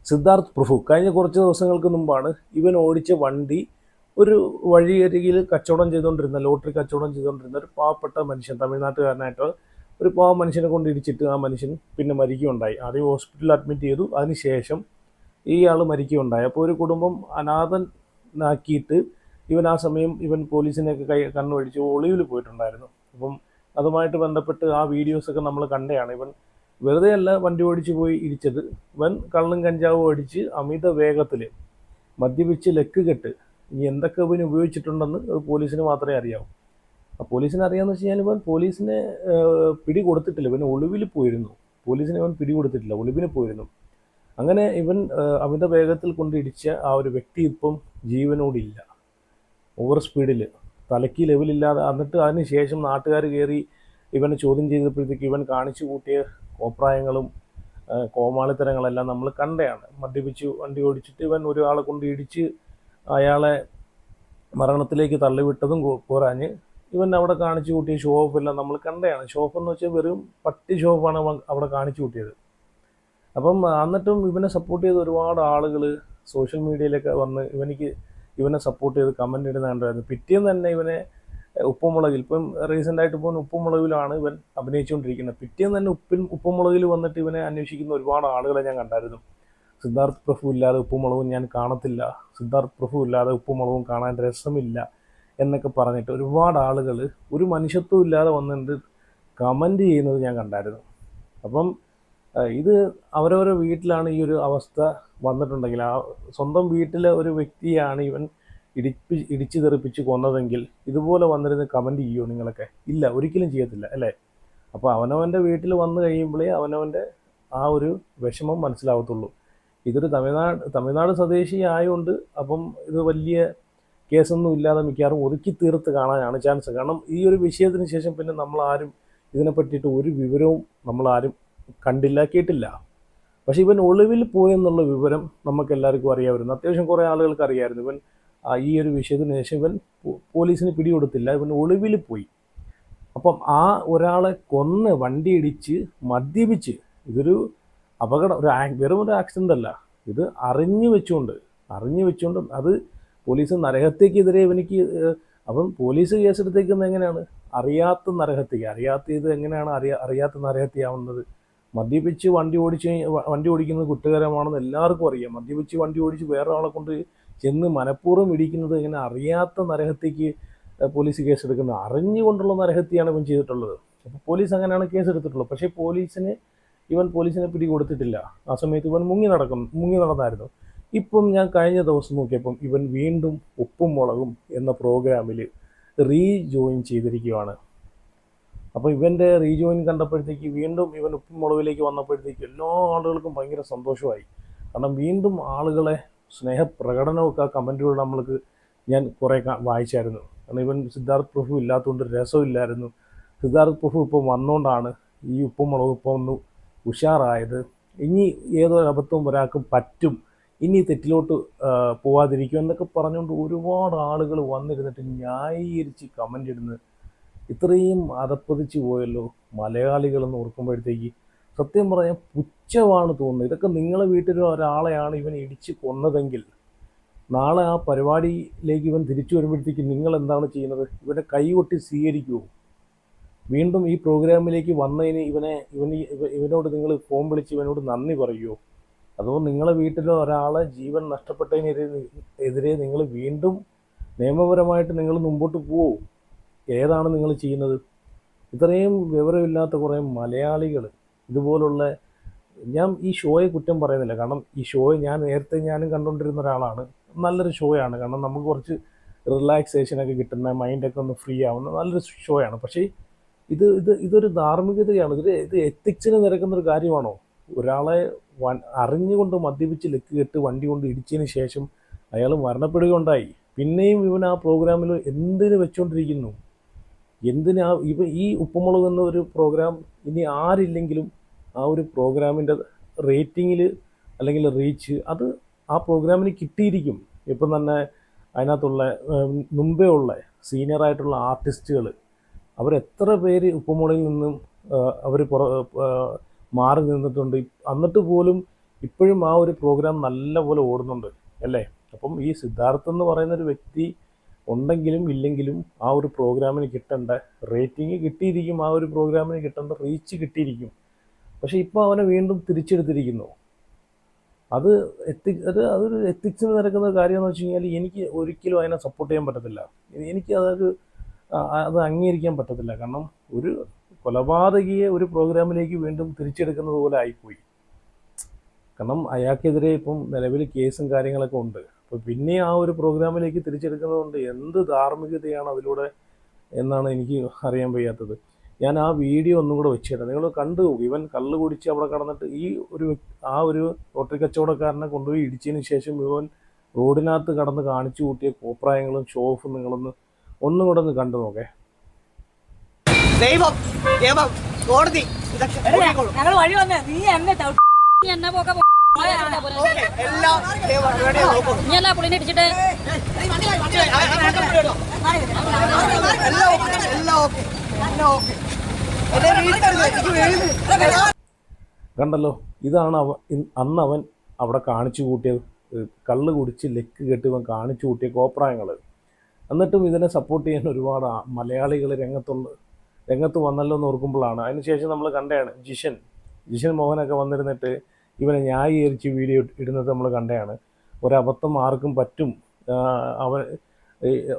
സിദ്ധാർത്ഥ് പ്രഭു കഴിഞ്ഞ കുറച്ച് ദിവസങ്ങൾക്ക് മുമ്പാണ് ഇവൻ ഓടിച്ച വണ്ടി ഒരു വഴിയരികിൽ കച്ചവടം ചെയ്തുകൊണ്ടിരുന്ന ലോട്ടറി കച്ചവടം ചെയ്തുകൊണ്ടിരുന്ന ഒരു പാവപ്പെട്ട മനുഷ്യൻ, തമിഴ്നാട്ടുകാരനായിട്ട് ഒരു പാവ മനുഷ്യനെ കൊണ്ട് ഇടിച്ചിട്ട് ആ മനുഷ്യൻ പിന്നെ മരിക്കുകയുണ്ടായി. ആദ്യം ഹോസ്പിറ്റലിൽ അഡ്മിറ്റ് ചെയ്തു, അതിനുശേഷം ഇയാൾ മരിക്കുകയുണ്ടായി. അപ്പോൾ ഒരു കുടുംബം അനാഥനാക്കിയിട്ട് ഇവൻ ആ സമയം പോലീസിനെയൊക്കെ കണ്ണുവഴിച്ച് ഒളിവിൽ പോയിട്ടുണ്ടായിരുന്നു. അപ്പം അതുമായിട്ട് ബന്ധപ്പെട്ട് ആ വീഡിയോസൊക്കെ നമ്മൾ കണ്ടതാണ്. ഇവൻ വെറുതെ അല്ല വണ്ടി ഓടിച്ച് പോയി ഇടിച്ചത്. ഇവൻ കള്ളും കഞ്ചാവും അടിച്ച് അമിത വേഗത്തിൽ മദ്യപിച്ച് ലക്ക് കെട്ട് ഇനി എന്തൊക്കെ ഇവന് ഉപയോഗിച്ചിട്ടുണ്ടെന്ന് അത് പോലീസിന് മാത്രമേ അറിയാവൂ. ആ പോലീസിന് അറിയാമെന്ന് വെച്ച് കഴിഞ്ഞാൽ ഇവൻ പോലീസിനെ പിടി കൊടുത്തിട്ടില്ല, ഇവൻ ഒളിവിൽ പോയിരുന്നു. പോലീസിനെ ഇവൻ പിടി കൊടുത്തിട്ടില്ല, ഒളിവിന് പോയിരുന്നു. അങ്ങനെ ഇവൻ അമിത വേഗത്തിൽ കൊണ്ട് ഇടിച്ച ആ ഒരു വ്യക്തി ഇപ്പം ജീവനോടില്ല. ഓവർ സ്പീഡിൽ തലയ്ക്ക് ലെവലില്ലാതെ. എന്നിട്ട് അതിന് ശേഷം നാട്ടുകാർ കയറി ഇവനെ ചോദ്യം ചെയ്തപ്പോഴത്തേക്ക് ഇവൻ കാണിച്ചു കൂട്ടിയ കോപ്രായങ്ങളും കോമാളിത്തരങ്ങളെല്ലാം നമ്മൾ കണ്ടതാണ്. മദ്യപിച്ച് വണ്ടി ഓടിച്ചിട്ട് ഇവൻ ഒരാളെ കൊണ്ട് ഇടിച്ച് അയാളെ മരണത്തിലേക്ക് തള്ളിവിട്ടതും പോരാഞ്ഞ് ഇവൻ അവിടെ കാണിച്ചു കൂട്ടിയ ഷോ ഓഫ് എല്ലാം നമ്മൾ കണ്ടതാണ്. ഷോ ഓഫ് എന്ന് വെച്ചാൽ വെറും പട്ടി ഷോ ഓഫാണ് അവിടെ കാണിച്ചു കൂട്ടിയത്. അപ്പം എന്നിട്ടും ഇവനെ സപ്പോർട്ട് ചെയ്ത ഒരുപാട് ആളുകൾ സോഷ്യൽ മീഡിയയിലൊക്കെ വന്ന് ഇവനെ സപ്പോർട്ട് ചെയ്ത് കമൻ്റ് ഇടുന്ന കണ്ടായിരുന്നു. പിറ്റേന്ന് തന്നെ ഇവനെ ഉപ്പുമുളകിൽ, ഇപ്പം റീസെൻ്റായിട്ട് ഇപ്പോൾ ഉപ്പുമുളകിലാണ് ഇവൻ അഭിനയിച്ചുകൊണ്ടിരിക്കുന്നത്. പിറ്റേന്ന് തന്നെ ഉപ്പുമുളകിൽ വന്നിട്ട് ഇവനെ അന്വേഷിക്കുന്ന ഒരുപാട് ആളുകളെ ഞാൻ കണ്ടായിരുന്നു. സിദ്ധാർത്ഥ് പ്രഭു ഇല്ലാതെ ഉപ്പുമുളകും ഞാൻ കാണത്തില്ല, സിദ്ധാർത്ഥ് പ്രഭു ഇല്ലാതെ ഉപ്പുമുളകും കാണാൻ രസമില്ല എന്നൊക്കെ പറഞ്ഞിട്ട് ഒരുപാട് ആളുകൾ ഒരു മനുഷ്യത്വം ഇല്ലാതെ വന്നിട്ട് കമൻ്റ് ചെയ്യുന്നത് ഞാൻ കണ്ടായിരുന്നു. അപ്പം ഇത് അവരവരുടെ വീട്ടിലാണ് ഈ ഒരു അവസ്ഥ വന്നിട്ടുണ്ടെങ്കിൽ, ആ സ്വന്തം വീട്ടിലെ ഒരു വ്യക്തിയാണ് ഇവൻ ഇടിച്ചു തെറിപ്പിച്ച് കൊന്നതെങ്കിൽ ഇതുപോലെ വന്നിരുന്ന് കമൻറ്റ് ചെയ്യുമോ നിങ്ങളൊക്കെ? ഇല്ല, ഒരിക്കലും ചെയ്യത്തില്ല, അല്ലേ? അപ്പോൾ അവനവൻ്റെ വീട്ടിൽ വന്നു കഴിയുമ്പോഴേ അവനവൻ്റെ ആ ഒരു വിഷമം മനസ്സിലാവത്തുള്ളൂ. ഇതൊരു തമിഴ്നാട് സ്വദേശി ആയതുകൊണ്ട് അപ്പം ഇത് വലിയ കേസൊന്നും ഇല്ലാതെ മിക്കവാറും ഒതുക്കി തീർത്ത് കാണാനാണ് ചാൻസ്. കാരണം ഈ ഒരു വിഷയത്തിന് ശേഷം പിന്നെ നമ്മളാരും ഇതിനെ പറ്റിയിട്ട് ഒരു വിവരവും നമ്മളാരും കണ്ടില്ല, കേട്ടില്ല. പക്ഷേ ഇവൻ ഒളിവിൽ പോയെന്നുള്ള വിവരം നമുക്ക് എല്ലാവർക്കും അറിയാമായിരുന്നു. അത്യാവശ്യം കുറേ ആളുകൾക്ക് അറിയാമായിരുന്നു. ഇവൻ ഈ ഒരു വിഷയത്തിന് ശേഷം ഇവൻ പോലീസിന് പിടികൊടുത്തില്ല, ഇവൻ ഒളിവിൽ പോയി. അപ്പം ആ ഒരാളെ കൊന്ന് വണ്ടി ഇടിച്ച് മദ്യപിച്ച്, ഇതൊരു അപകടം, വെറും ഒരു ആക്സിഡൻ്റ് അല്ല, ഇത് അറിഞ്ഞു വെച്ചുകൊണ്ട് അത് പോലീസ് നരഹത്യക്കെതിരെ ഇവനിക്ക്. അപ്പം പോലീസ് കേസെടുത്തേക്കുന്നത് എങ്ങനെയാണ്? അറിയാത്ത ഇത് എങ്ങനെയാണ് അറിയാത്ത നരഹത്യയാവുന്നത്? മദ്യപിച്ച് വണ്ടി ഓടിക്കുന്നത് കുറ്റകരമാണെന്ന് എല്ലാവർക്കും അറിയാം. മദ്യപിച്ച് വണ്ടി ഓടിച്ച് വേറെ ആളെ കൊണ്ട് ചെന്ന് മനഃപൂർവ്വം ഇടിക്കുന്നത് എങ്ങനെ അറിയാത്ത നരഹത്യക്ക് പോലീസ് കേസെടുക്കുന്നത്? അറിഞ്ഞുകൊണ്ടുള്ള നരഹത്യയാണ് ഇവൻ ചെയ്തിട്ടുള്ളത്. അപ്പോൾ പോലീസ് അങ്ങനെയാണ് കേസെടുത്തിട്ടുള്ളത്. പക്ഷേ പോലീസിനെ പിടി കൊടുത്തിട്ടില്ല. ആ സമയത്ത് ഇവൻ മുങ്ങി നടന്നായിരുന്നു. ഇപ്പം ഞാൻ കഴിഞ്ഞ ദിവസം നോക്കിയപ്പം ഇവൻ വീണ്ടും ഉപ്പും മുളകും എന്ന പ്രോഗ്രാമിൽ റീജോയിൻ ചെയ്തിരിക്കുകയാണ്. അപ്പോൾ ഇവൻ്റെ റീജോയിൻ കണ്ടപ്പോഴത്തേക്ക് വീണ്ടും ഇവൻ ഉപ്പും മുളകിലേക്ക് വന്നപ്പോഴത്തേക്ക് എല്ലാ ആളുകൾക്കും ഭയങ്കര സന്തോഷമായി. കാരണം വീണ്ടും ആളുകളെ സ്നേഹപ്രകടനമൊക്കെ ആ കമൻറ്റുകൾ ഞാൻ കുറേ വായിച്ചായിരുന്നു. കാരണം ഇവൻ സിദ്ധാർത്ഥ് പ്രഭു ഇല്ലാത്തതുകൊണ്ട് രസമില്ലായിരുന്നു. സിദ്ധാർത്ഥ് പ്രഭു ഇപ്പോൾ വന്നുകൊണ്ടാണ് ഈ ഉപ്പും മുളകും ഇപ്പോൾ ഒന്ന് ഉഷാറായത്. ഇനി ഏതോ അബദ്ധവും ഒരാൾക്കും പറ്റും, ഇനി തെറ്റിലോട്ട് പോവാതിരിക്കും എന്നൊക്കെ പറഞ്ഞുകൊണ്ട് ഒരുപാട് ആളുകൾ വന്നിരുന്നിട്ട് ന്യായീകരിച്ച് കമൻ്റ് ഇടുന്നത്. ഇത്രയും അതപ്പതിച്ച് പോയല്ലോ മലയാളികളെന്ന് ഓർക്കുമ്പോഴത്തേക്ക് സത്യം പറഞ്ഞാൽ പുച്ഛമാണ് തോന്നുന്നത്. ഇതൊക്കെ നിങ്ങളെ വീട്ടിൽ ഒരാളെയാണ് ഇവൻ ഇടിച്ച് കൊന്നതെങ്കിൽ നാളെ ആ പരിപാടിയിലേക്ക് ഇവൻ തിരിച്ചു വരുമ്പോഴത്തേക്ക് നിങ്ങൾ എന്താണ് ചെയ്യുന്നത്? ഇവനെ കൈകൊട്ടി സ്വീകരിക്കുമോ? വീണ്ടും ഈ പ്രോഗ്രാമിലേക്ക് വന്നതിന് ഇവനോട് നിങ്ങൾ ഫോൺ വിളിച്ച് ഇവനോട് നന്ദി പറയുമോ? അതോ നിങ്ങളെ വീട്ടിലെ ഒരാളെ ജീവൻ നഷ്ടപ്പെട്ടതിനെതിരെ നിങ്ങൾ വീണ്ടും നിയമപരമായിട്ട് നിങ്ങൾ മുമ്പോട്ട് പോവോ? ഏതാണ് നിങ്ങൾ ചെയ്യുന്നത്? ഇത്രയും വിവരമില്ലാത്ത കുറേ മലയാളികൾ ഇതുപോലുള്ള, ഞാൻ ഈ ഷോയെ കുറ്റം പറയുന്നില്ല. കാരണം ഈ ഷോയെ ഞാനും കണ്ടുകൊണ്ടിരുന്ന ഒരാളാണ്. നല്ലൊരു ഷോയാണ്. കാരണം നമുക്ക് കുറച്ച് റിലാക്സേഷനൊക്കെ കിട്ടുന്ന, മൈൻഡൊക്കെ ഒന്ന് ഫ്രീ ആവുന്ന നല്ലൊരു ഷോയാണ്. പക്ഷേ ഇതൊരു ധാർമ്മികതയാണ്. ഇത് എത്തിക്സിന് നിരക്കുന്നൊരു കാര്യമാണോ? ഒരാളെ അറിഞ്ഞുകൊണ്ട് മദ്യപിച്ച് ലക്ക് കെട്ട് വണ്ടി കൊണ്ട് ഇടിച്ചതിന് ശേഷം അയാൾ മരണപ്പെടുകയുണ്ടായി. പിന്നെയും ഇവൻ ആ പ്രോഗ്രാമിൽ എന്തിന് വെച്ചുകൊണ്ടിരിക്കുന്നു? ഈ ഉപ്പുമുളക് എന്ന ഒരു പ്രോഗ്രാം ഇനി ആരില്ലെങ്കിലും ആ ഒരു പ്രോഗ്രാമിൻ്റെ റേറ്റിങ്ങിൽ അല്ലെങ്കിൽ റീച്ച് അത് ആ പ്രോഗ്രാമിന് കിട്ടിയിരിക്കും. ഇപ്പം തന്നെ അതിനകത്തുള്ള മുമ്പേ ഉള്ള സീനിയറായിട്ടുള്ള ആർട്ടിസ്റ്റുകൾ അവരെത്ര പേര് ഉപ്പുമുളകിൽ നിന്നും അവർ മാറി നിന്നിട്ടുണ്ട്. എന്നിട്ട് പോലും ഇപ്പോഴും ആ ഒരു പ്രോഗ്രാം നല്ലപോലെ ഓടുന്നുണ്ട് അല്ലേ. അപ്പം ഈ സിദ്ധാർത്ഥ് എന്ന് പറയുന്ന ഒരു വ്യക്തി ഉണ്ടെങ്കിലും ഇല്ലെങ്കിലും ആ ഒരു പ്രോഗ്രാമിന് കിട്ടേണ്ട റേറ്റിംഗ് കിട്ടിയിരിക്കും, ആ ഒരു പ്രോഗ്രാമിന് കിട്ടേണ്ട റീച്ച് കിട്ടിയിരിക്കും. പക്ഷേ ഇപ്പോൾ അവനെ വീണ്ടും തിരിച്ചെടുത്തിരിക്കുന്നു. അത് അതൊരു എത്തിക്സിന് നിരക്കുന്ന കാര്യമെന്ന് വെച്ച് കഴിഞ്ഞാൽ എനിക്ക് ഒരിക്കലും അതിനെ സപ്പോർട്ട് ചെയ്യാൻ പറ്റത്തില്ല. എനിക്ക് അത് അംഗീകരിക്കാൻ പറ്റത്തില്ല. കാരണം ഒരു കൊലപാതകിയെ ഒരു പ്രോഗ്രാമിലേക്ക് വീണ്ടും തിരിച്ചെടുക്കുന്നത് പോലെ ആയിപ്പോയി. കാരണം അയാൾക്കെതിരെ ഇപ്പം നിലവിൽ കേസും കാര്യങ്ങളൊക്കെ ഉണ്ട്. അപ്പോൾ പിന്നെ ആ ഒരു പ്രോഗ്രാമിലേക്ക് തിരിച്ചെടുക്കുന്നത് കൊണ്ട് എന്ത് ധാർമ്മികതയാണ് അതിലൂടെ എന്നാണ് എനിക്ക് അറിയാൻ വയ്യാത്തത്. ഞാൻ ആ വീഡിയോ ഒന്നും കൂടെ വെച്ചിടാം, നിങ്ങൾ കണ്ടു നോക്കും. ഇവൻ കള്ള് കുടിച്ച് അവിടെ കടന്നിട്ട് ആ ഒരു ലോട്ടറി കച്ചവടക്കാരനെ കൊണ്ടുപോയി ഇടിച്ചതിന് ശേഷം ഇവൻ റോഡിനകത്ത് കടന്ന് കാണിച്ചു കൂട്ടിയ കോപ്രായങ്ങളും ഷോ ഓഫും ഒന്നും കൂടെ ഒന്ന് കണ്ടു നോക്കേ. ദൈവം, നിയമം, കോടതി ഞങ്ങൾ വഴി വന്നേ, നീ എന്നെ പോക്ക എല്ലാ പുള്ളിനെ ഇടിച്ചിട്ട് കണ്ടല്ലോ, ഇതാണ് അന്ന് അവൻ അവിടെ കാണിച്ചു കൂട്ടിയത്. കള്ള് കുടിച്ച് ലെക്ക് കെട്ടി ഇവൻ കാണിച്ചു കൂട്ടിയ കോപ്രായങ്ങൾ. എന്നിട്ടും ഇതിനെ സപ്പോർട്ട് ചെയ്യാൻ ഒരുപാട് മലയാളികൾ രംഗത്ത് വന്നല്ലോ എന്ന് ഓർക്കുമ്പോഴാണ്. അതിനുശേഷം നമ്മൾ കണ്ടതാണ് ജിഷൻ മോഹനൊക്കെ വന്നിരുന്നിട്ട് ഇവനെ ന്യായീകരിച്ച് വീഡിയോ ഇടുന്നത് നമ്മൾ കണ്ടതാണ്. ഒരബദ്ധം ആർക്കും പറ്റും,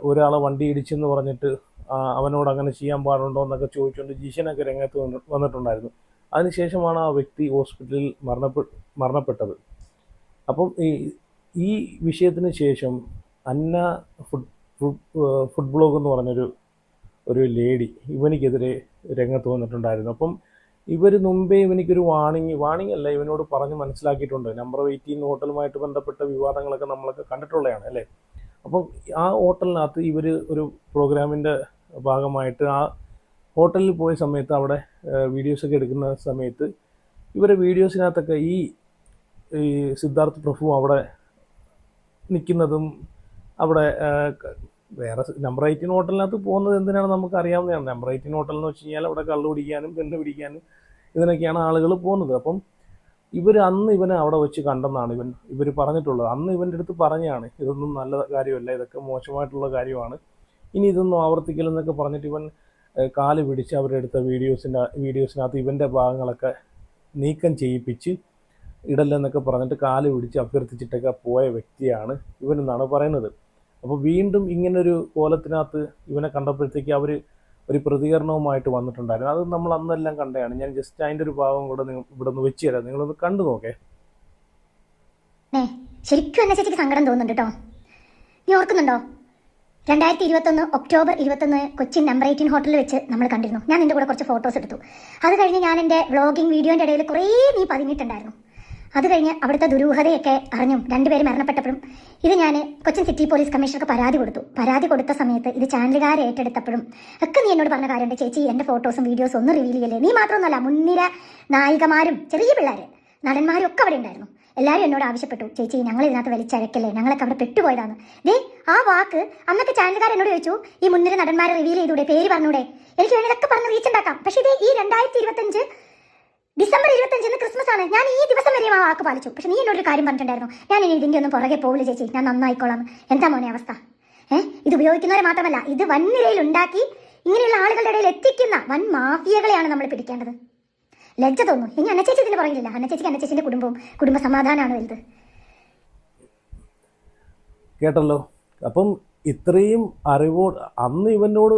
ഒരാളെ വണ്ടി ഇടിച്ചെന്ന് പറഞ്ഞിട്ട് അവനോട് അങ്ങനെ ചെയ്യാൻ പാടുണ്ടോ എന്നൊക്കെ ചോദിച്ചുകൊണ്ട് ജിഷനൊക്കെ രംഗത്ത് വന്നിട്ടുണ്ടായിരുന്നു. അതിനുശേഷമാണ് ആ വ്യക്തി ഹോസ്പിറ്റലിൽ മരണപ്പെട്ടത്. അപ്പം ഈ വിഷയത്തിന് ശേഷം അന്ന ഫുഡ് ബ്ലോഗ് എന്ന് പറഞ്ഞൊരു ലേഡി ഇവനിക്കെതിരെ രംഗത്ത് വന്നിട്ടുണ്ടായിരുന്നു. അപ്പം ഇവർ മുമ്പേ ഇവനിക്കൊരു വാണിംഗ് അല്ല, ഇവനോട് പറഞ്ഞ് മനസ്സിലാക്കിയിട്ടുണ്ട്. നമ്പർ 18 ഹോട്ടലുമായിട്ട് ബന്ധപ്പെട്ട വിവാദങ്ങളൊക്കെ നമ്മളൊക്കെ കണ്ടിട്ടുള്ളതാണ് അല്ലേ. അപ്പം ആ ഹോട്ടലിനകത്ത് ഇവർ ഒരു പ്രോഗ്രാമിൻ്റെ ഭാഗമായിട്ട് ആ ഹോട്ടലിൽ പോയ സമയത്ത് അവിടെ വീഡിയോസൊക്കെ എടുക്കുന്ന സമയത്ത് ഇവരെ വീഡിയോസിനകത്തൊക്കെ ഈ സിദ്ധാർത്ഥ് പ്രഭു അവിടെ നിൽക്കുന്നതും അവിടെ വേറെ നമ്പർ 18 ഹോട്ടലിനകത്ത് പോകുന്നത് എന്തിനാണ് നമുക്ക് അറിയാവുന്നതാണ്. നമ്പർ 18 ഹോട്ടൽ എന്ന് വെച്ച് കഴിഞ്ഞാൽ അവിടെ കള്ളു പിടിക്കാനും പെണ്ണ് പിടിക്കാനും ഇതിനൊക്കെയാണ് ആളുകൾ പോകുന്നത്. അപ്പം അന്ന് ഇവനെ അവിടെ വെച്ച് കണ്ടെന്നാണ് ഇവർ പറഞ്ഞിട്ടുള്ളത്. അന്ന് ഇവൻ്റെ അടുത്ത് പറഞ്ഞാണ് ഇതൊന്നും നല്ല കാര്യമല്ല, ഇതൊക്കെ മോശമായിട്ടുള്ള കാര്യമാണ്, ഇനി ഇതൊന്നും ആവർത്തിക്കില്ലെന്നൊക്കെ പറഞ്ഞിട്ട് ഇവൻ കാല് പിടിച്ച് അവരുടെ അടുത്ത വീഡിയോസിനകത്ത് ഇവൻ്റെ ഭാഗങ്ങളൊക്കെ നീക്കം ചെയ്യിപ്പിച്ച് ഇടല്ലെന്നൊക്കെ പറഞ്ഞിട്ട് കാല് പിടിച്ച് അഭ്യർത്ഥിച്ചിട്ടൊക്കെ പോയ വ്യക്തിയാണ് ഇവനെന്നാണ് പറയുന്നത്. അപ്പോൾ വീണ്ടും ഇങ്ങനൊരു കോലത്തിനകത്ത് ഇവനെ കണ്ടപ്പോഴത്തേക്ക് അവർ ഒരു പ്രതികരണവുമായിട്ട് വന്നിട്ടുണ്ടായിരുന്നു. അത് നമ്മൾ അന്നെല്ലാം കണ്ടതാണ്. ഞാൻ ജസ്റ്റ് അതിൻ്റെ ഒരു ഭാഗം കൂടെ ഇവിടെ നിന്ന് വെച്ച് തരാം, നിങ്ങളൊന്ന് കണ്ടു നോക്കേ. ശരിക്കും എന്നെ ചേച്ചിക്ക് സങ്കടം തോന്നുന്നുണ്ട് കേട്ടോ. നീ ഓർക്കുന്നുണ്ടോ 2021 ഒക്ടോബർ 21 കൊച്ചിൻ നമ്പർ 18 ഹോട്ടലിൽ വെച്ച് നമ്മൾ കണ്ടിരുന്നു. ഞാൻ നിൻ്റെ കൂടെ കുറച്ച് ഫോട്ടോസ് എടുത്തു. അത് കഴിഞ്ഞ് ഞാൻ എൻ്റെ വ്ളോഗിങ് വീഡിയോൻ്റെ ഇടയിൽ കുറേ നീ പതിഞ്ഞിട്ടുണ്ടായിരുന്നു. അത് കഴിഞ്ഞ് അവിടുത്തെ ദുരൂഹതയൊക്കെ അറിഞ്ഞും 2 പേര് മരണപ്പെട്ടപ്പോഴും ഇത് ഞാൻ കൊച്ചിൻ സിറ്റി പോലീസ് കമ്മീഷണർക്ക് പരാതി കൊടുത്ത സമയത്ത് ഇത് ചാനലുകാരെ ഏറ്റെടുത്തപ്പോഴും ഒക്കെ നീ എന്നോട് പറഞ്ഞ കാര്യമുണ്ട്, ചേച്ചി എൻ്റെ ഫോട്ടോസും വീഡിയോസും ഒന്നും റിവീൽ ചെയ്യല്ലേ. നീ മാത്രമൊന്നുമല്ല, മുൻനിര നായികമാരും ചെറിയ പിള്ളേർ നടന്മാരും ഒക്കെ അവിടെ ഉണ്ടായിരുന്നു. എല്ലാവരും എന്നോട് ആവശ്യപ്പെട്ടു, ചേച്ചി ഞങ്ങൾ ഇതിനകത്ത് വലിച്ചഴക്കല്ലേ, ഞങ്ങളൊക്കെ അവിടെ പെട്ടുപോയതാണ്. ആ വാക്ക് അന്നൊക്കെ ചാനലുകാർ എന്നോട് ചോദിച്ചു, ഈ മുൻനിര നടന്മാരെ റിവീൽ ചെയ്തൂടെ, പേര് പറഞ്ഞൂടെ, എനിക്ക് വേണ്ടിയതൊക്കെ പറഞ്ഞ് റീച്ച് ഉണ്ടാക്കാം. പക്ഷേ ഇത് ഈ 2025 ഡിസംബർ 25 ക്രിസ്മസ് ആണ്, ഞാൻ ഈ ദിവസം വരെയും ആ വാക്ക് പാലിച്ചു. പക്ഷെ നീ എന്നോടൊരു കാര്യം പറഞ്ഞിട്ടുണ്ടായിരുന്നു, ഞാൻ ഇനി ഇതിൻ്റെ ഒന്നും പുറകെ പോവില്ല ചേച്ചി, ഞാൻ നന്നായിക്കോളാം. എന്താ മോനെ അവസ്ഥ? ഇത് ഉപയോഗിക്കുന്നവരെ മാത്രമല്ല, ഇത് വൻനിരയിൽ ഉണ്ടാക്കി ഇങ്ങനെയുള്ള ആളുകളുടെ ഇടയിൽ എത്തിക്കുന്ന വൻ മാഫിയകളെയാണ് നമ്മൾ പിടിക്കേണ്ടത്. ലജ്ജ തോന്നുന്നു. ഇനി അന്നച്ചേച്ചി ഇതിന് പുറകിലില്ല. അന്നച്ചേച്ചിക്ക് അന്നച്ചേച്ചിൻ്റെ കുടുംബ സമാധാനമാണ് വലുത്. കേട്ടല്ലോ. അപ്പം ഇത്രയും അറിവോട് അന്ന് ഇവനോട്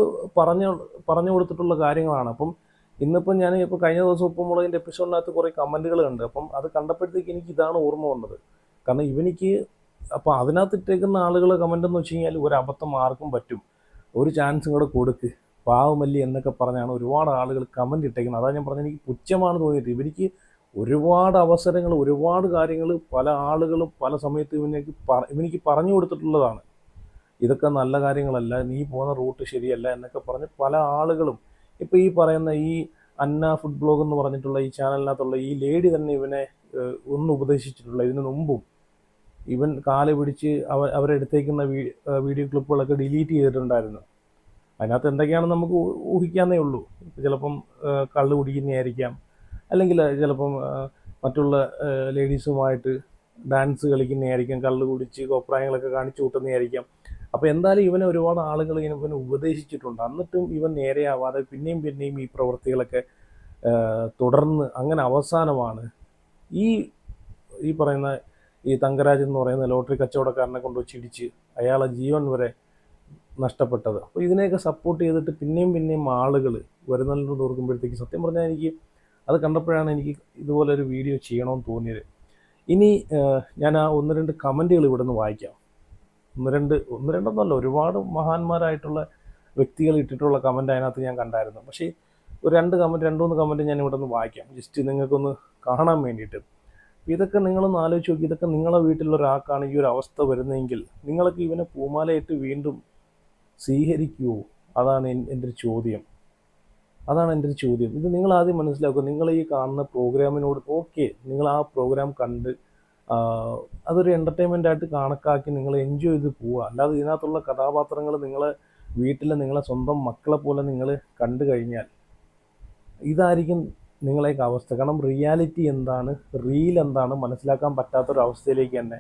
പറഞ്ഞു കൊടുത്തിട്ടുള്ള കാര്യങ്ങളാണ്. അപ്പം ഇന്നിപ്പം ഞാൻ ഇപ്പോൾ കഴിഞ്ഞ ദിവസം ഉപ്പുമുളകിൻ്റെ എപ്പിസോഡിനകത്ത് കുറേ കമൻറ്റുകൾ കണ്ട്. അപ്പം അത് കണ്ടപ്പോഴത്തേക്ക് എനിക്ക് ഇതാണ് ഓർമ്മ വന്നത്. കാരണം അപ്പോൾ അതിനകത്ത് ഇട്ടേക്കുന്ന ആളുകൾ കമൻ്റ് എന്ന് വെച്ച് കഴിഞ്ഞാൽ ഒരു അബദ്ധം ആർക്കും പറ്റും, ഒരു ചാൻസും കൂടെ കൊടുക്ക്, പാവമല്ലി എന്നൊക്കെ പറഞ്ഞാണ് ഒരുപാട് ആളുകൾ കമൻ്റ് ഇട്ടേക്കുന്നത്. അതാണ് ഞാൻ പറഞ്ഞത്, എനിക്ക് പുച്ഛമാണ് തോന്നിയിട്ട്. ഇവർക്ക് ഒരുപാട് അവസരങ്ങൾ, ഒരുപാട് കാര്യങ്ങൾ പല ആളുകളും പല സമയത്ത് ഇവനിക്ക് പറഞ്ഞു കൊടുത്തിട്ടുള്ളതാണ്. ഇതൊക്കെ നല്ല കാര്യങ്ങളല്ല, നീ പോകുന്ന റൂട്ട് ശരിയല്ല എന്നൊക്കെ പറഞ്ഞ് പല ആളുകളും. ഇപ്പോൾ ഈ പറയുന്ന ഈ അന്ന ഫുഡ് ബ്ലോഗ് എന്ന് പറഞ്ഞിട്ടുള്ള ഈ ചാനലിനകത്തുള്ള ഈ ലേഡി തന്നെ ഇവനെ ഒന്ന് ഉപദേശിച്ചിട്ടുള്ള. ഇതിനു മുമ്പും ഇവൻ കാല് പിടിച്ച് അവരെടുത്തേക്കുന്ന വീഡിയോ ക്ലിപ്പുകളൊക്കെ ഡിലീറ്റ് ചെയ്തിട്ടുണ്ടായിരുന്നു. അതിനകത്ത് എന്തൊക്കെയാണെന്ന് നമുക്ക് ഊഹിക്കാന്നേ ഉള്ളൂ. ചിലപ്പം കള്ള് കുടിക്കുന്നതായിരിക്കാം, അല്ലെങ്കിൽ ചിലപ്പം മറ്റുള്ള ലേഡീസുമായിട്ട് ഡാൻസ് കളിക്കുന്നതായിരിക്കാം, കള്ള് കുടിച്ച് കോപ്രായങ്ങളൊക്കെ കാണിച്ചു കൂട്ടുന്നതായിരിക്കാം. അപ്പോൾ എന്തായാലും ഇവനെ ഒരുപാട് ആളുകൾ ഇവനെ ഉപദേശിച്ചിട്ടുണ്ട്. എന്നിട്ടും ഇവൻ നേരെയാവാതെ പിന്നെയും ഈ പ്രവൃത്തികളൊക്കെ തുടർന്ന് അങ്ങനെ അവസാനമാണ് ഈ ഈ പറയുന്ന ഈ തങ്കരാജ് എന്ന് പറയുന്ന ലോട്ടറി കച്ചവടക്കാരനെ കൊണ്ട് വെച്ച് ഇടിച്ച് അയാളെ ജീവൻ വരെ നഷ്ടപ്പെട്ടത്. അപ്പോൾ ഇതിനെയൊക്കെ സപ്പോർട്ട് ചെയ്തിട്ട് പിന്നെയും ആളുകൾ വരുന്നതിന് തോർക്കുമ്പോഴത്തേക്ക് സത്യം പറഞ്ഞാൽ എനിക്ക് അത് കണ്ടപ്പോഴാണ് എനിക്ക് ഇതുപോലൊരു വീഡിയോ ചെയ്യണമെന്ന് തോന്നിയത്. ഇനി ഞാൻ ആ 1-2 കമൻറ്റുകൾ ഇവിടെ നിന്ന് വായിക്കാം. ഒന്ന് രണ്ടെന്നല്ല, ഒരുപാട് മഹാന്മാരായിട്ടുള്ള വ്യക്തികൾ ഇട്ടിട്ടുള്ള കമൻറ്റ് അതിനകത്ത് ഞാൻ കണ്ടായിരുന്നു. പക്ഷേ ഒരു 2-3 കമൻറ്റ് ഞാൻ ഇവിടെ നിന്ന് വായിക്കാം, ജസ്റ്റ് നിങ്ങൾക്കൊന്ന് കാണാൻ വേണ്ടിയിട്ട്. ഇതൊക്കെ നിങ്ങളൊന്ന് ആലോചിച്ച് നോക്കി. ഇതൊക്കെ നിങ്ങളെ വീട്ടിലുള്ള ഒരാൾക്കാണ് ഈ ഒരു അവസ്ഥ വരുന്നതെങ്കിൽ നിങ്ങളൊക്കെ ഇവനെ പൂമാലയിട്ട് വീണ്ടും സ്വീകരിക്കുമോ? അതാണ് എൻ്റെ ഒരു ചോദ്യം. ഇത് നിങ്ങൾ ആദ്യം മനസ്സിലാക്കുക. നിങ്ങൾ ഈ കാണുന്ന പ്രോഗ്രാമിനോട് ഓക്കെ, നിങ്ങൾ ആ പ്രോഗ്രാം കണ്ട് അതൊരു എൻ്റർടൈൻമെൻ്റ് ആയിട്ട് കണക്കാക്കി നിങ്ങൾ എൻജോയ് ചെയ്ത് പോവുക. അല്ലാതെ ഇതിനകത്തുള്ള കഥാപാത്രങ്ങൾ നിങ്ങളെ വീട്ടിലെ നിങ്ങളെ സ്വന്തം മക്കളെ പോലെ നിങ്ങൾ കണ്ടു കഴിഞ്ഞാൽ ഇതായിരിക്കും നിങ്ങളെയൊക്കെ അവസ്ഥ. കാരണം റിയാലിറ്റി എന്താണ്, റീൽ എന്താണ് മനസ്സിലാക്കാൻ പറ്റാത്തൊരവസ്ഥയിലേക്ക് തന്നെ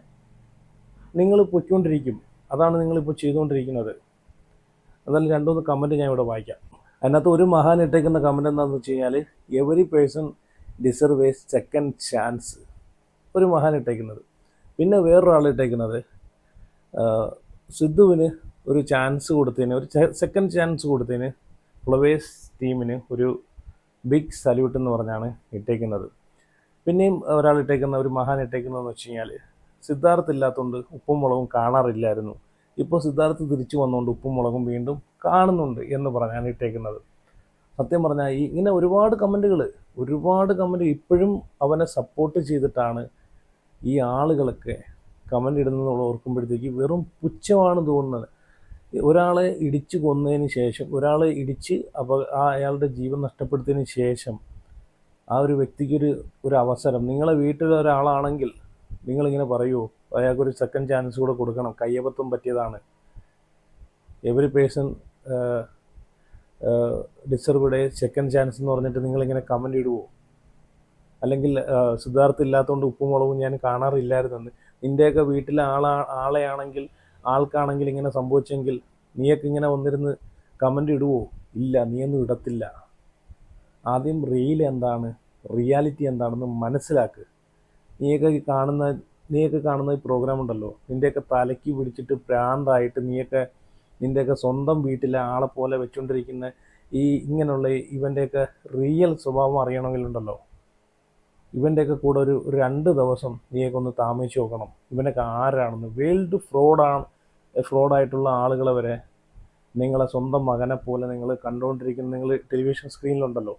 നിങ്ങൾ പൊയ്ക്കൊണ്ടിരിക്കും. അതാണ് നിങ്ങളിപ്പോൾ ചെയ്തുകൊണ്ടിരിക്കുന്നത്. എന്നാലും 2-3 കമൻറ്റ് ഞാൻ ഇവിടെ വായിക്കാം. അതിനകത്ത് ഒരു മഹാൻ ഇട്ടേക്കുന്ന കമൻറ്റ് എന്താണെന്ന് വെച്ച് കഴിഞ്ഞാൽ, every person deserve A second chance. ഒരു മഹാൻ ഇട്ടേക്കുന്നത്. പിന്നെ വേറൊരാൾ ഇട്ടേക്കുന്നത്, സിദ്ധുവിന് ഒരു ചാൻസ് കൊടുത്തതിന്, ഒരു സെക്കൻഡ് ചാൻസ് കൊടുത്തതിന് ഫ്ലവേഴ്സ് ടീമിന് ഒരു ബിഗ് സല്യൂട്ട് എന്ന് പറഞ്ഞാണ് ഇട്ടേക്കുന്നത്. പിന്നെയും ഒരാൾ ഇട്ടേക്കുന്ന, ഒരു മഹാൻ ഇട്ടേക്കുന്നതെന്ന് വെച്ച് കഴിഞ്ഞാൽ, സിദ്ധാർത്ഥ് ഇല്ലാത്തതുകൊണ്ട് ഉപ്പും മുളകും കാണാറില്ലായിരുന്നു, ഇപ്പോൾ സിദ്ധാർത്ഥ് തിരിച്ചു വന്നുകൊണ്ട് ഉപ്പും മുളകും വീണ്ടും കാണുന്നുണ്ട് എന്ന് പറഞ്ഞാണ് ഇട്ടേക്കുന്നത്. സത്യം പറഞ്ഞാൽ ഇങ്ങനെ ഒരുപാട് കമൻറ്റ് ഇപ്പോഴും അവനെ സപ്പോർട്ട് ചെയ്തിട്ടാണ് ഈ ആളുകളൊക്കെ കമൻ്റ് ഇടുന്നത് ഓർക്കുമ്പോഴത്തേക്ക് വെറും പുച്ഛമാണ് തോന്നുന്നത്. ഒരാളെ ഇടിച്ച് കൊന്നതിന് ശേഷം, ഒരാളെ ഇടിച്ച് അയാളുടെ ജീവൻ നഷ്ടപ്പെടുത്തിയതിന് ശേഷം ആ ഒരു വ്യക്തിക്കൊരു അവസരം, നിങ്ങളെ വീട്ടിലെ ഒരാളാണെങ്കിൽ നിങ്ങളിങ്ങനെ പറയുമോ അയാൾക്കൊരു സെക്കൻഡ് ചാൻസ് കൂടെ കൊടുക്കണം, കയ്യബദ്ധം പറ്റിയതാണ്, every person deserved A second chance എന്ന് പറഞ്ഞിട്ട് നിങ്ങളിങ്ങനെ കമൻ്റ് ഇടുവോ? അല്ലെങ്കിൽ സിദ്ധാർത്ഥ് ഇല്ലാത്തതുകൊണ്ട് ഉപ്പും മുളകും ഞാൻ കാണാറില്ലായിരുന്നെന്ന്, നിൻ്റെയൊക്കെ വീട്ടിലെ ആൾക്കാണെങ്കിൽ ഇങ്ങനെ സംഭവിച്ചെങ്കിൽ നീയൊക്കെ ഇങ്ങനെ വന്നിരുന്ന് കമൻ്റ് ഇടുവോ? ഇല്ല, നീയൊന്നും ഇടത്തില്ല. ആദ്യം റീൽ എന്താണ്, റിയാലിറ്റി എന്താണെന്ന് മനസ്സിലാക്ക്. നീയൊക്കെ കാണുന്ന ഈ പ്രോഗ്രാം ഉണ്ടല്ലോ, നിൻ്റെയൊക്കെ തലയ്ക്ക് പിടിച്ചിട്ട് പ്രാന്തായിട്ട് നിൻ്റെയൊക്കെ സ്വന്തം വീട്ടിലെ ആളെ പോലെ വെച്ചുകൊണ്ടിരിക്കുന്ന ഇങ്ങനെയുള്ള ഇവൻ്റെയൊക്കെ റിയൽ സ്വഭാവം അറിയണമെങ്കിലുണ്ടല്ലോ, ഇവൻ്റെയൊക്കെ കൂടെ ഒരു 2 ദിവസം നീയൊക്കെ ഒന്ന് താമസിച്ച് നോക്കണം. ഇവനൊക്കെ ആരാണെന്ന്. വേൾഡ് ഫ്രോഡായിട്ടുള്ള ആളുകളെ വരെ നിങ്ങളെ സ്വന്തം മകനെ പോലെ നിങ്ങൾ കണ്ടുകൊണ്ടിരിക്കുന്ന, നിങ്ങൾ ടെലിവിഷൻ സ്ക്രീനിലുണ്ടല്ലോ,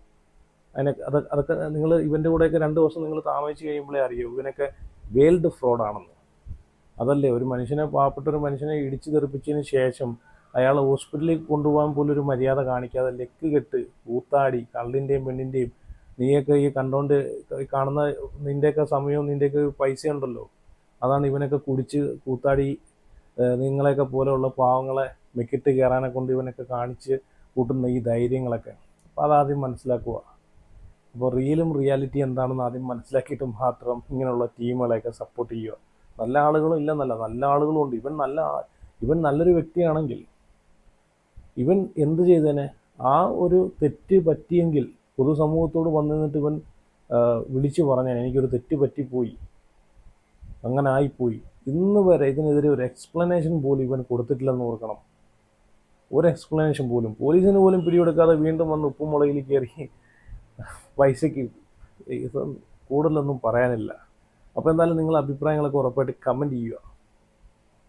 അതൊക്കെ നിങ്ങൾ ഇവൻ്റെ കൂടെയൊക്കെ 2 ദിവസം നിങ്ങൾ താമസിച്ച് കഴിയുമ്പോഴേ അറിയൂ ഇവനൊക്കെ വേൾഡ് ഫ്രോഡാണെന്ന്. അതല്ലേ, ഒരു മനുഷ്യനെ, പാവപ്പെട്ട ഒരു മനുഷ്യനെ ഇടിച്ചു തെറിപ്പിച്ചതിന് ശേഷം അയാളെ ഹോസ്പിറ്റലിൽ കൊണ്ടുപോകാൻ പോലും ഒരു മര്യാദ കാണിക്കാതെ ലെക്ക് കെട്ട് കൂത്താടി കള്ളിൻ്റെയും പെണ്ണിൻ്റെയും, നീയൊക്കെ ഈ കണ്ടുകൊണ്ട് കാണുന്ന നിൻ്റെയൊക്കെ സമയവും നിൻ്റെയൊക്കെ പൈസ ഉണ്ടല്ലോ, അതാണ് ഇവനൊക്കെ കുടിച്ച് കൂത്താടി നിങ്ങളെയൊക്കെ പോലെയുള്ള പാവങ്ങളെ മെക്കിട്ട് കയറാനെ കൊണ്ട് ഇവനൊക്കെ കാണിച്ച് കൂട്ടുന്ന ഈ ധൈര്യങ്ങളൊക്കെ. അപ്പോൾ അതാദ്യം മനസ്സിലാക്കുക. അപ്പോൾ റിയാലിറ്റി എന്താണെന്ന് ആദ്യം മനസ്സിലാക്കിയിട്ട് മാത്രം ഇങ്ങനെയുള്ള ടീമുകളെയൊക്കെ സപ്പോർട്ട് ചെയ്യുക. നല്ല ആളുകളും ഇല്ലെന്നല്ല, നല്ല ആളുകളും ഉണ്ട്. ഇവൻ നല്ലൊരു വ്യക്തിയാണെങ്കിൽ ഇവൻ എന്ത് ചെയ്തേനെ? ആ ഒരു തെറ്റ് പറ്റിയെങ്കിൽ പൊതുസമൂഹത്തോട് വന്നു നിന്നിട്ട് ഇവൻ വിളിച്ചു പറഞ്ഞാൽ എനിക്കൊരു തെറ്റ് പറ്റിപ്പോയി, അങ്ങനെ ആയിപ്പോയി. ഇന്ന് വരെ ഇതിനെതിരെ ഒരു എക്സ്പ്ലനേഷൻ പോലും ഇവൻ കൊടുത്തിട്ടില്ലെന്ന് ഓർക്കണം. ഒരു എക്സ്പ്ലനേഷൻ പോലും പോലീസിന് പോലും പിടിയെടുക്കാതെ വീണ്ടും വന്ന് ഉപ്പും മുളകിൽ കയറി പൈസയ്ക്ക്. കൂടുതലൊന്നും പറയാനില്ല. അപ്പോൾ എന്തായാലും നിങ്ങളുടെ അഭിപ്രായങ്ങളൊക്കെ ഉറപ്പായിട്ട് കമൻറ്റ് ചെയ്യുക.